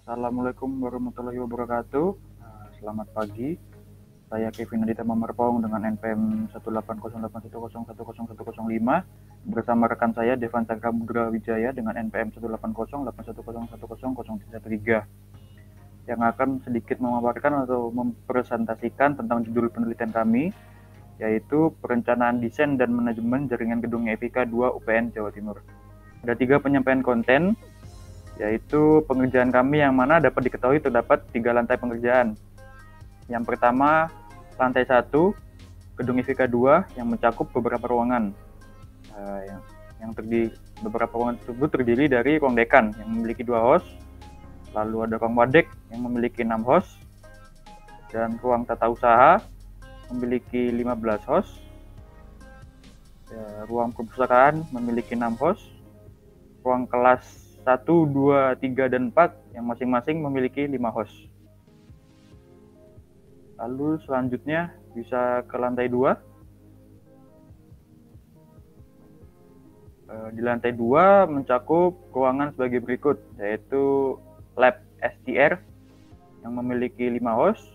Assalamualaikum warahmatullahi wabarakatuh. Selamat pagi. Saya Kevin Aditya Mamarpong dengan NPM 18081010105 bersama rekan saya Devan Cakramudra Wijaya dengan NPM 18081011033 yang akan sedikit memaparkan atau mempresentasikan tentang judul penelitian kami, yaitu Perencanaan Desain dan Manajemen Jaringan Gedung EFIKA 2 UPN Jawa Timur. Ada 3 penyampaian konten, yaitu pengerjaan kami yang mana dapat diketahui terdapat 3 lantai pengerjaan. Yang pertama, lantai 1, gedung EFIKA 2 yang mencakup beberapa ruangan. Beberapa ruangan tersebut terdiri dari ruang dekan yang memiliki 2 host, lalu ada ruang wadek yang memiliki 6 host, dan ruang tata usaha memiliki 15 host, ruang perpustakaan memiliki 6 host, ruang kelas 1, 2, 3, dan 4 yang masing-masing memiliki 5 host. Lalu selanjutnya bisa ke lantai 2. Di lantai 2 mencakup ruangan sebagai berikut, yaitu lab STR yang memiliki 5 host,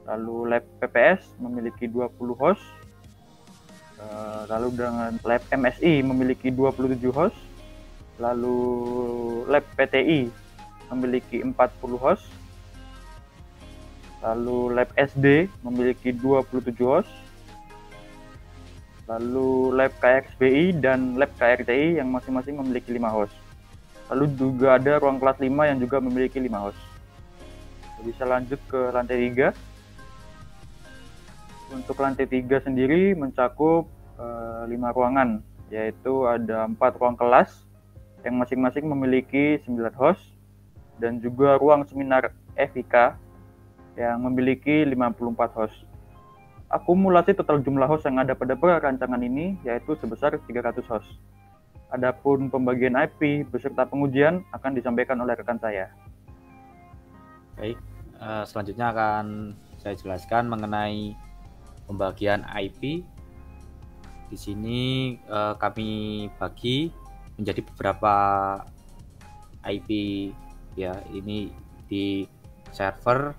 lalu lab PPS memiliki 20 host, lalu dengan lab MSI memiliki 27 host, lalu lab PTI memiliki 40 host, lalu lab SD memiliki 27 host, lalu lab KXBI dan lab KRTI yang masing-masing memiliki 5 host. Lalu juga ada ruang kelas 5 yang juga memiliki 5 host. Bisa lanjut ke lantai 3. Untuk lantai 3 sendiri mencakup 5 ruangan, yaitu ada 4 ruang kelas yang masing-masing memiliki 9 host, dan juga ruang seminar EFIKA yang memiliki 54 host. Akumulasi total jumlah host yang ada pada perancangan ini yaitu sebesar 300 host. Adapun pembagian IP beserta pengujian akan disampaikan oleh rekan saya. Baik, selanjutnya akan saya jelaskan mengenai pembagian IP. Di sini kami bagi menjadi beberapa IP ya. Ini di server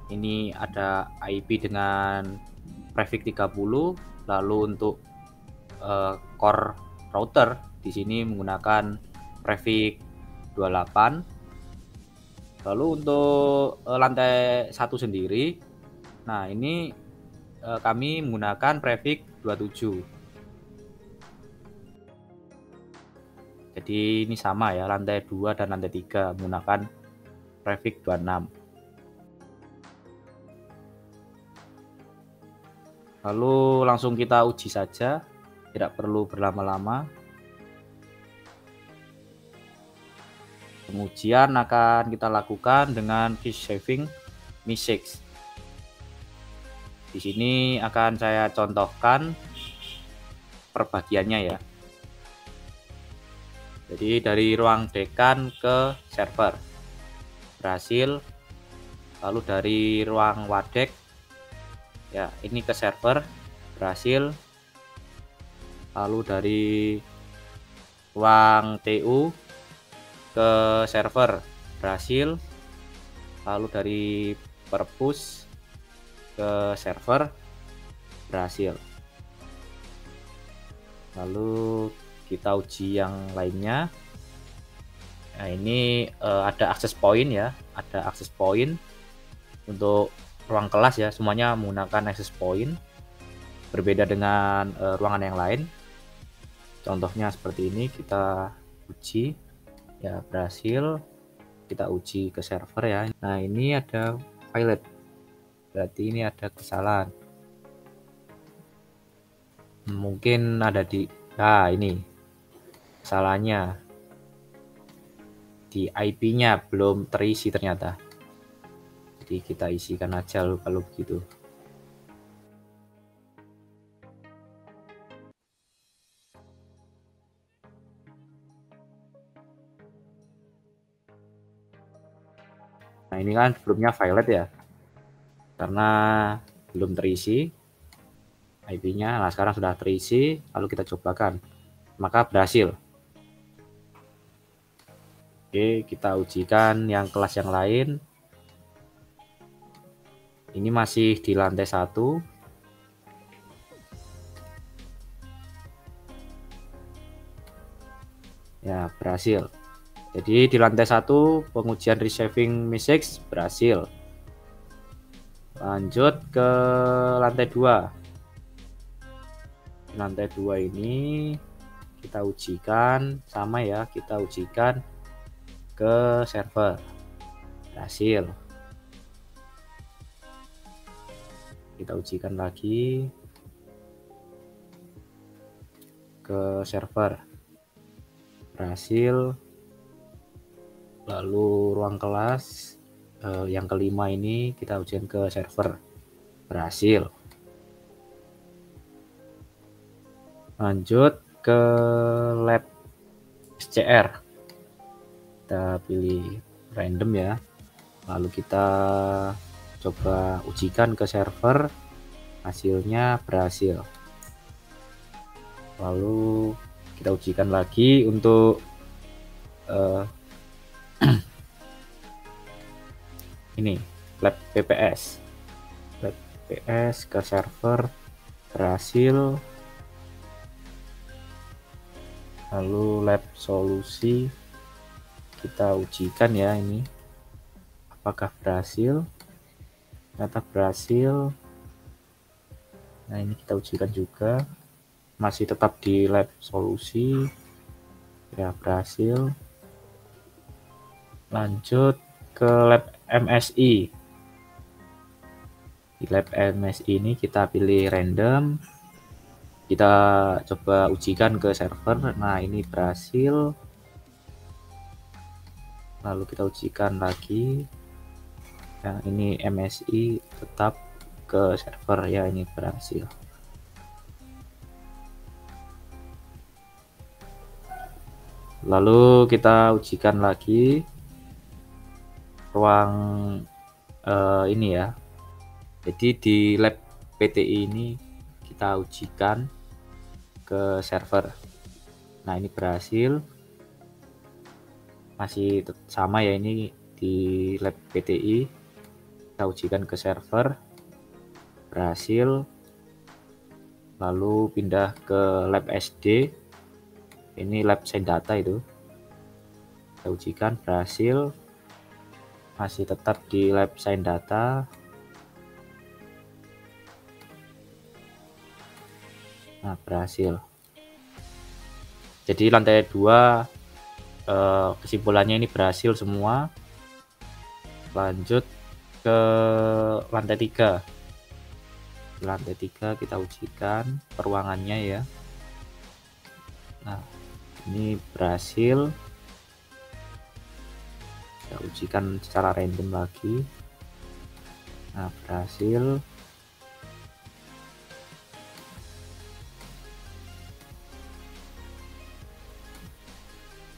ini ada IP dengan prefix 30, lalu untuk core router di sini menggunakan prefix 28. Lalu untuk lantai 1 sendiri, nah ini kami menggunakan prefix 27. Jadi ini sama ya, lantai 2 dan lantai 3 menggunakan prefix 26. Lalu langsung kita uji saja, tidak perlu berlama-lama. Pengujian akan kita lakukan dengan key saving Mi6. Di sini akan saya contohkan perbagiannya ya. Jadi dari ruang dekan ke server berhasil, lalu dari ruang wadek ya ini ke server berhasil, lalu dari ruang TU ke server berhasil, lalu dari perpus ke server berhasil. Lalu kita uji yang lainnya. Nah ini ada access point ya, ada access point untuk ruang kelas ya, semuanya menggunakan access point, berbeda dengan ruangan yang lain. Contohnya seperti ini, kita uji ya, berhasil. Kita uji ke server ya. Nah ini ada violet, berarti ini ada kesalahan, mungkin ada di ini kesalahannya di IP-nya belum terisi ternyata. Jadi kita isikan aja kalau begitu. Nah ini kan sebelumnya violet ya, karena belum terisi IP-nya. Nah sekarang sudah terisi, lalu kita cobakan, maka berhasil. Oke, kita ujikan yang kelas yang lain. Ini masih di lantai 1. Ya, berhasil. Jadi di lantai 1 pengujian receiving message berhasil. Lanjut ke lantai 2. Lantai 2 ini kita ujikan sama ya, kita ujikan ke server. Berhasil. Kita ujikan lagi ke server. Berhasil. Lalu ruang kelas yang kelima ini kita ujikan ke server. Berhasil. Lanjut ke lab SCR. Kita pilih random ya. Lalu kita coba ujikan ke server. Hasilnya berhasil. Lalu kita ujikan lagi untuk ini lab PPS. Lab PPS ke server berhasil. Lalu lab solusi kita ujikan ya, ini apakah berhasil. Ternyata berhasil. Nah, ini kita ujikan juga, masih tetap di lab solusi ya, berhasil. Lanjut ke lab MSI. Di lab MSI ini kita pilih random, kita coba ujikan ke server. Nah, ini berhasil. Lalu kita ujikan lagi. Yang ini MSI tetap ke server ya, ini berhasil. Lalu kita ujikan lagi ruang ini ya. Jadi di lab PTI ini kita ujikan ke server. Nah, ini berhasil. Masih sama ya, ini di lab PTI. Kita ujikan ke server. Berhasil. Lalu pindah ke lab SD. Ini lab science data itu. Kita ujikan, berhasil. Masih tetap di lab science data. Nah, berhasil. Jadi lantai 2 kesimpulannya ini berhasil semua. Lanjut ke lantai 3. Di lantai 3 kita ujikan peruangannya ya. Nah, ini berhasil. Kita ujikan secara random lagi. Nah, berhasil.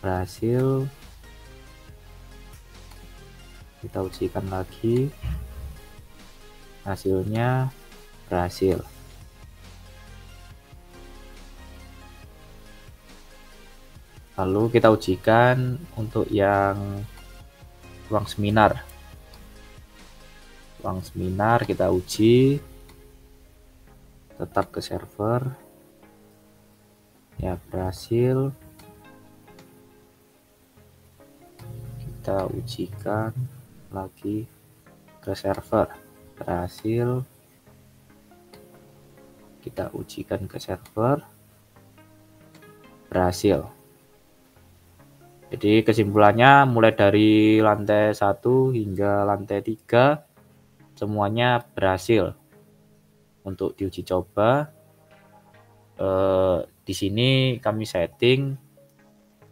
Berhasil. Kita ujikan lagi. Hasilnya berhasil. Lalu kita ujikan untuk yang ruang seminar. Ruang seminar kita uji, tetap ke server. Ya, berhasil. Kita ujikan lagi ke server. Berhasil. Kita ujikan ke server. Berhasil. Jadi kesimpulannya mulai dari lantai 1 hingga lantai 3 semuanya berhasil untuk diuji coba. Di sini kami setting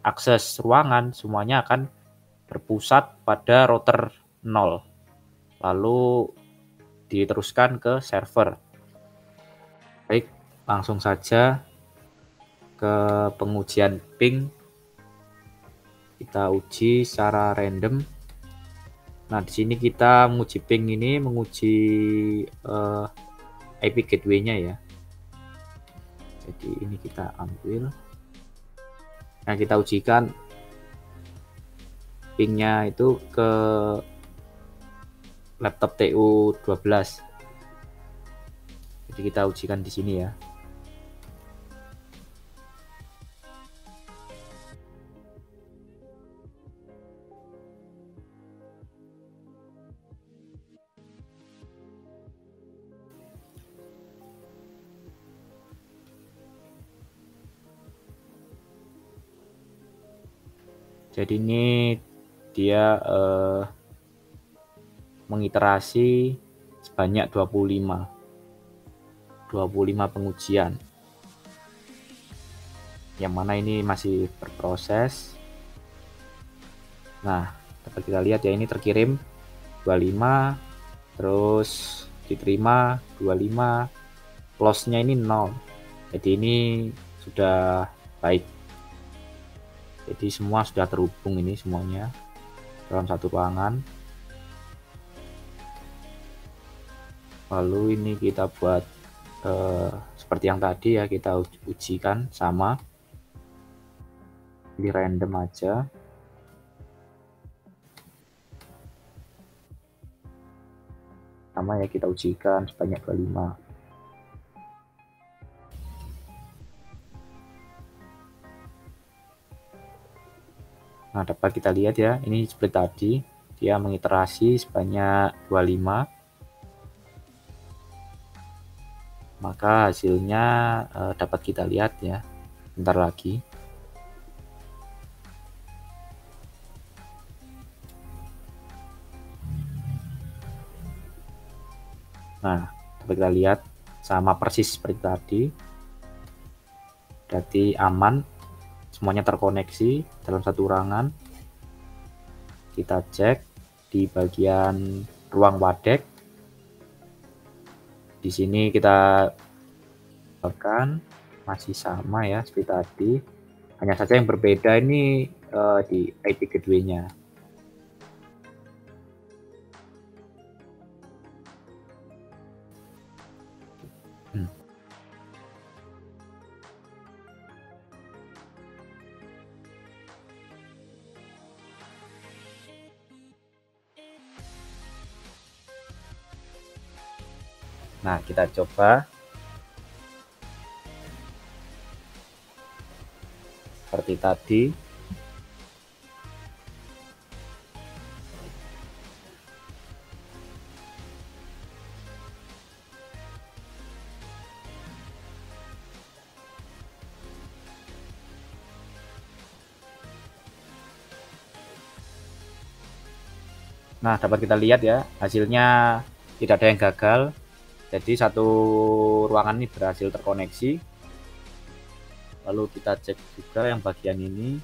akses ruangan semuanya akan berpusat pada router 0. Lalu diteruskan ke server. Baik, langsung saja ke pengujian ping. Kita uji secara random. Nah, di sini kita menguji ping ini, menguji IP gateway-nya ya. Jadi ini kita ambil. Nah, kita ujikan pingnya itu ke laptop TU12. Jadi kita ujikan di sini ya. Jadi ini dia mengiterasi sebanyak 25 pengujian, yang mana ini masih berproses. Nah, dapat kita lihat ya, ini terkirim 25, terus diterima 25, loss-nya ini 0. Jadi ini sudah baik. Jadi semua sudah terhubung ini semuanya dalam satu ruangan. Lalu ini kita buat seperti yang tadi ya, kita ujikan sama di random aja. Sama ya, kita ujikan sebanyak 25. Nah, dapat kita lihat ya, ini seperti tadi, dia mengiterasi sebanyak 25. Maka hasilnya dapat kita lihat ya, bentar lagi. Nah, dapat kita lihat sama persis seperti tadi. Berarti aman, semuanya terkoneksi dalam satu ruangan. Kita cek di bagian ruang wadek. Di sini kita bahkan masih sama ya seperti tadi. Hanya saja yang berbeda ini di IP gateway-nya. Nah, kita coba seperti tadi. Nah, dapat kita lihat ya, hasilnya tidak ada yang gagal. Jadi satu ruangan ini berhasil terkoneksi. Lalu kita cek juga yang bagian ini.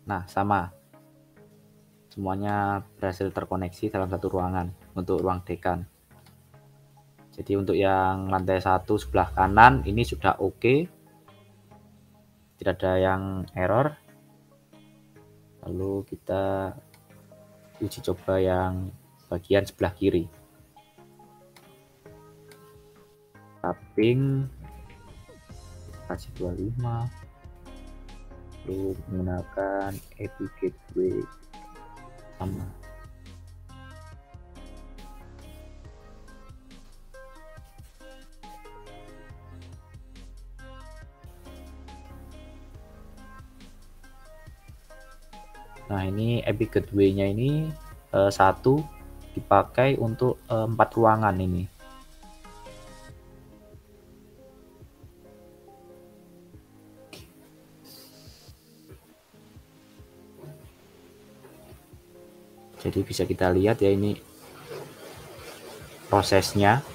Nah, sama. Semuanya berhasil terkoneksi dalam satu ruangan untuk ruang dekan. Jadi untuk yang lantai 1 sebelah kanan ini sudah oke. Tidak ada yang error. Lalu kita uji coba yang bagian sebelah kiri. Tapping kasih 25. Lalu menggunakan API gateway sama. Nah, ini API gateway-nya ini satu dipakai untuk 4 ruangan ini. Jadi bisa kita lihat ya ini prosesnya.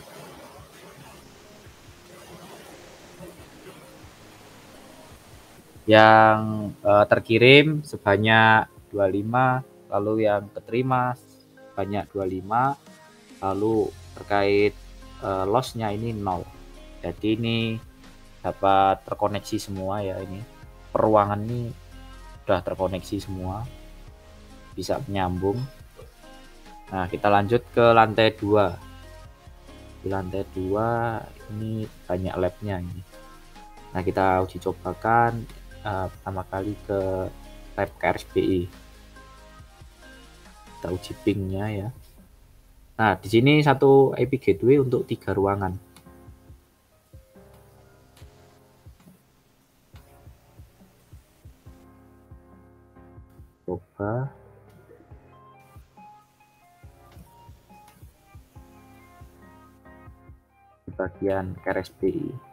Yang terkirim sebanyak 25, lalu yang keterima sebanyak 25, lalu terkait loss-nya ini 0. Jadi ini dapat terkoneksi semua ya, ini per ruangan ini sudah terkoneksi semua, bisa menyambung. Nah, kita lanjut ke lantai 2. Di lantai 2 ini banyak labnya ini. Nah, kita uji cobakan pertama kali ke lab KRSBI. Kita uji pingnya ya. Nah, di sini satu IP gateway untuk 3 ruangan. Coba. Di bagian KRSBI.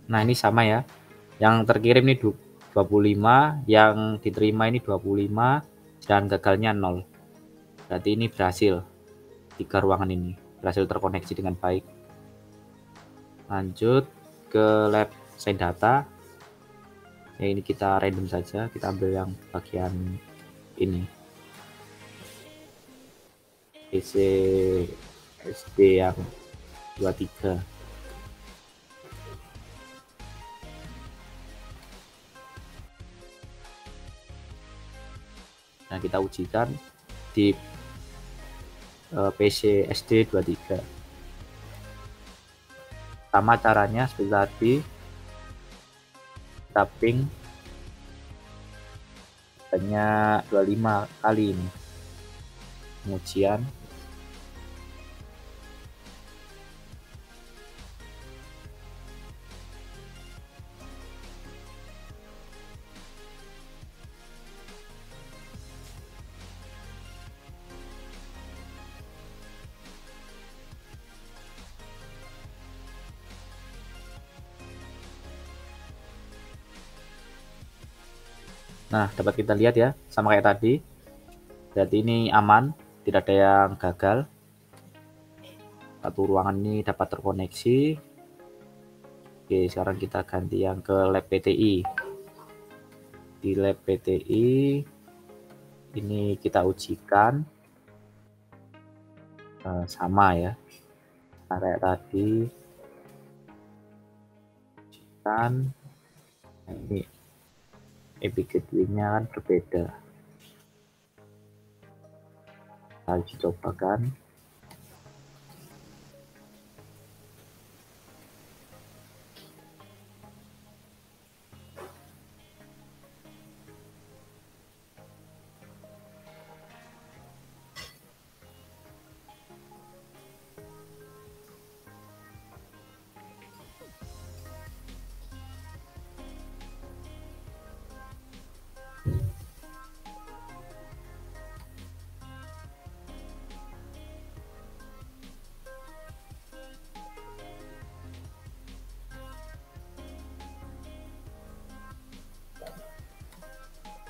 Nah, ini sama ya. Yang terkirim ini 25, yang diterima ini 25, dan gagalnya 0. Berarti ini berhasil. 3 ruangan ini berhasil terkoneksi dengan baik. Lanjut ke lab sign data. Ya, ini kita random saja, kita ambil yang bagian ini. PC SD yang 23. Nah, kita ujikan di PC SD 23. Sama caranya seperti tadi, kita ping hanya 25 kali ini pengujian. Nah, dapat kita lihat ya, sama kayak tadi. Berarti ini aman, tidak ada yang gagal. Satu ruangan ini dapat terkoneksi. Oke, sekarang kita ganti yang ke lab PTI. Di lab PTI ini kita ujikan sama ya, kayak tadi. Ujikan. Nah, ini IP gateway-nya kan berbeda. Kita uji cobakan.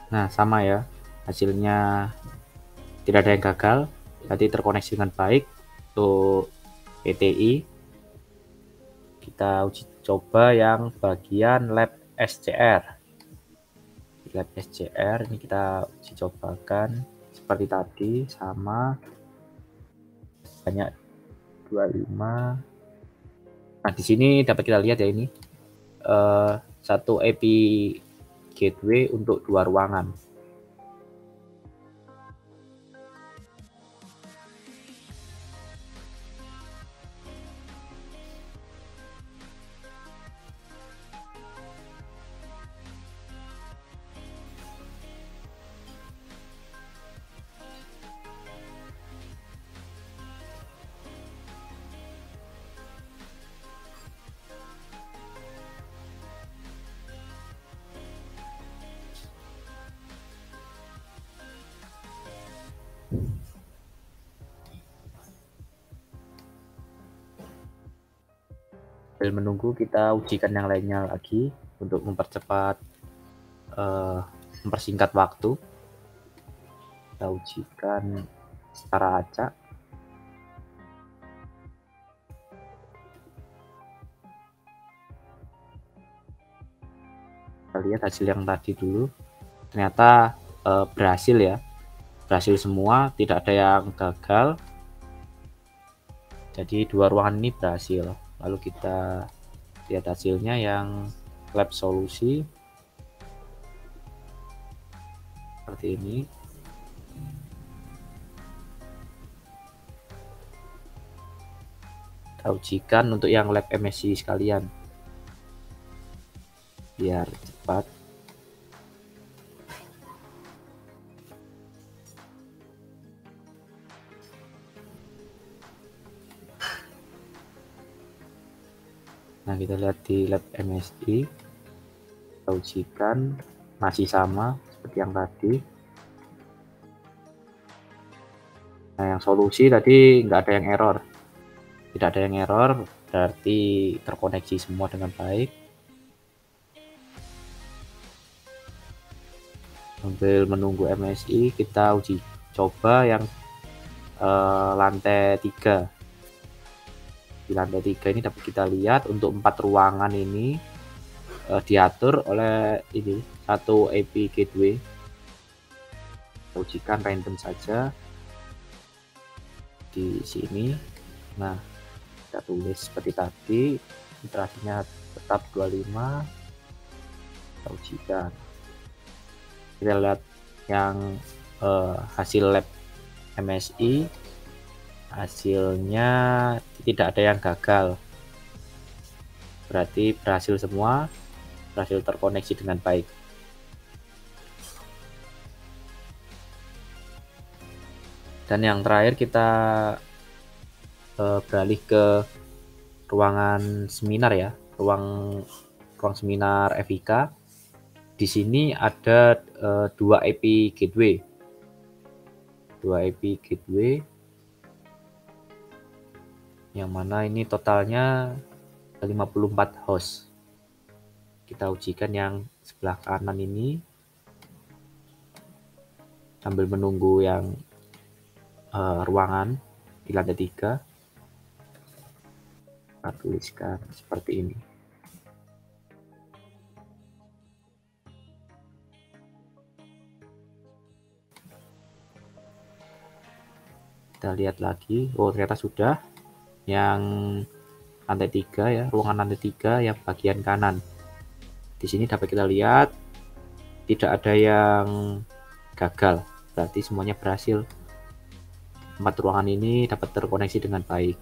Nah, sama ya, hasilnya tidak ada yang gagal, berarti terkoneksi dengan baik. Untuk PTI kita uji coba yang bagian lab SCR. Di lab SCR ini kita uji cobakan seperti tadi, sama banyak 25. Nah, di sini dapat kita lihat ya, ini satu IP gateway untuk 2 ruangan. Sambil menunggu kita ujikan yang lainnya lagi untuk mempercepat, mempersingkat waktu. Kita ujikan secara acak. Kita lihat hasil yang tadi dulu, ternyata berhasil ya, berhasil semua, tidak ada yang gagal. Jadi dua ruangan ini berhasil. Lalu kita lihat hasilnya yang lab solusi seperti ini. Kita ujikan untuk yang lab MSI sekalian biar cepat. Nah, kita lihat di lab MSI, kita ujikan masih sama seperti yang tadi. Nah, yang solusi tadi nggak ada yang error, tidak ada yang error, berarti terkoneksi semua dengan baik. Sambil menunggu MSI, kita uji coba yang lantai 3. Di lantai 3 ini dapat kita lihat untuk 4 ruangan ini diatur oleh ini satu AP gateway. Kita ujikan random saja di sini. Nah, kita tulis seperti tadi, iterasinya tetap 25. Kita ujikan. Kita lihat yang hasil lab MSI, hasilnya tidak ada yang gagal, berarti berhasil semua, berhasil terkoneksi dengan baik. Dan yang terakhir kita beralih ke ruangan seminar ya, ruang seminar FIK. Di sini ada 2 AP gateway, yang mana ini totalnya 54 host. Kita ujikan yang sebelah kanan ini sambil menunggu yang ruangan di lantai 3. Kita tuliskan seperti ini. Kita lihat lagi, oh ternyata sudah yang lantai 3 ya, ruangan lantai 3 yang bagian kanan. Di sini dapat kita lihat tidak ada yang gagal, berarti semuanya berhasil. 4 ruangan ini dapat terkoneksi dengan baik.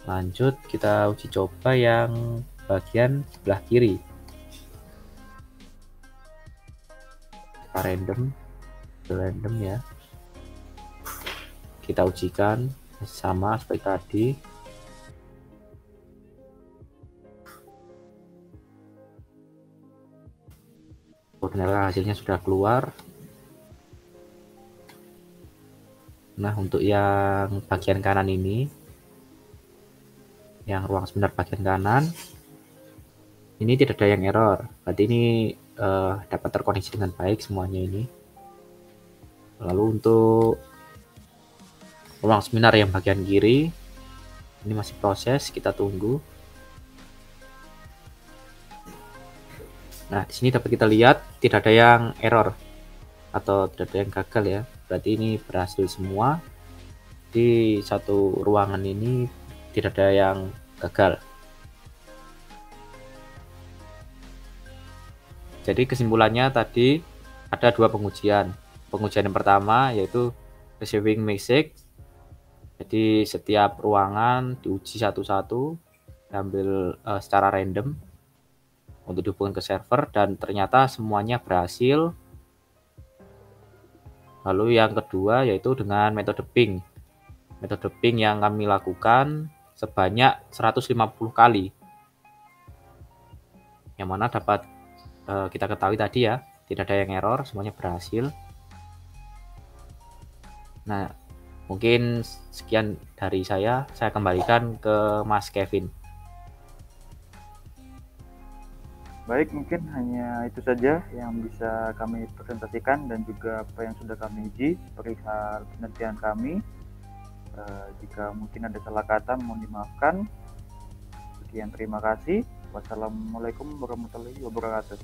Lanjut kita uji coba yang bagian sebelah kiri. Kita random ya. Kita ujikan sama seperti tadi. Ternyata hasilnya sudah keluar. Nah, untuk yang bagian kanan ini, yang ruang seminar bagian kanan, ini tidak ada yang error. Berarti ini dapat terkoneksi dengan baik semuanya ini. Lalu untuk ruang seminar yang bagian kiri, ini masih proses, kita tunggu. Nah, di sini dapat kita lihat tidak ada yang error atau tidak ada yang gagal ya. Berarti ini berhasil semua. Di satu ruangan ini tidak ada yang gagal. Jadi kesimpulannya tadi ada 2 pengujian. Pengujian yang pertama yaitu receiving message. Jadi setiap ruangan diuji satu-satu, diambil secara random untuk dihubungkan ke server, dan ternyata semuanya berhasil. Lalu yang kedua yaitu dengan metode ping. Metode ping yang kami lakukan sebanyak 150 kali. Yang mana dapat kita ketahui tadi ya, tidak ada yang error, semuanya berhasil. Nah, mungkin sekian dari saya kembalikan ke Mas Kevin. Baik, mungkin hanya itu saja yang bisa kami presentasikan dan juga apa yang sudah kami uji perihal penelitian kami. Jika mungkin ada salah kata, mohon dimaafkan. Sekian, terima kasih. Wassalamualaikum warahmatullahi wabarakatuh.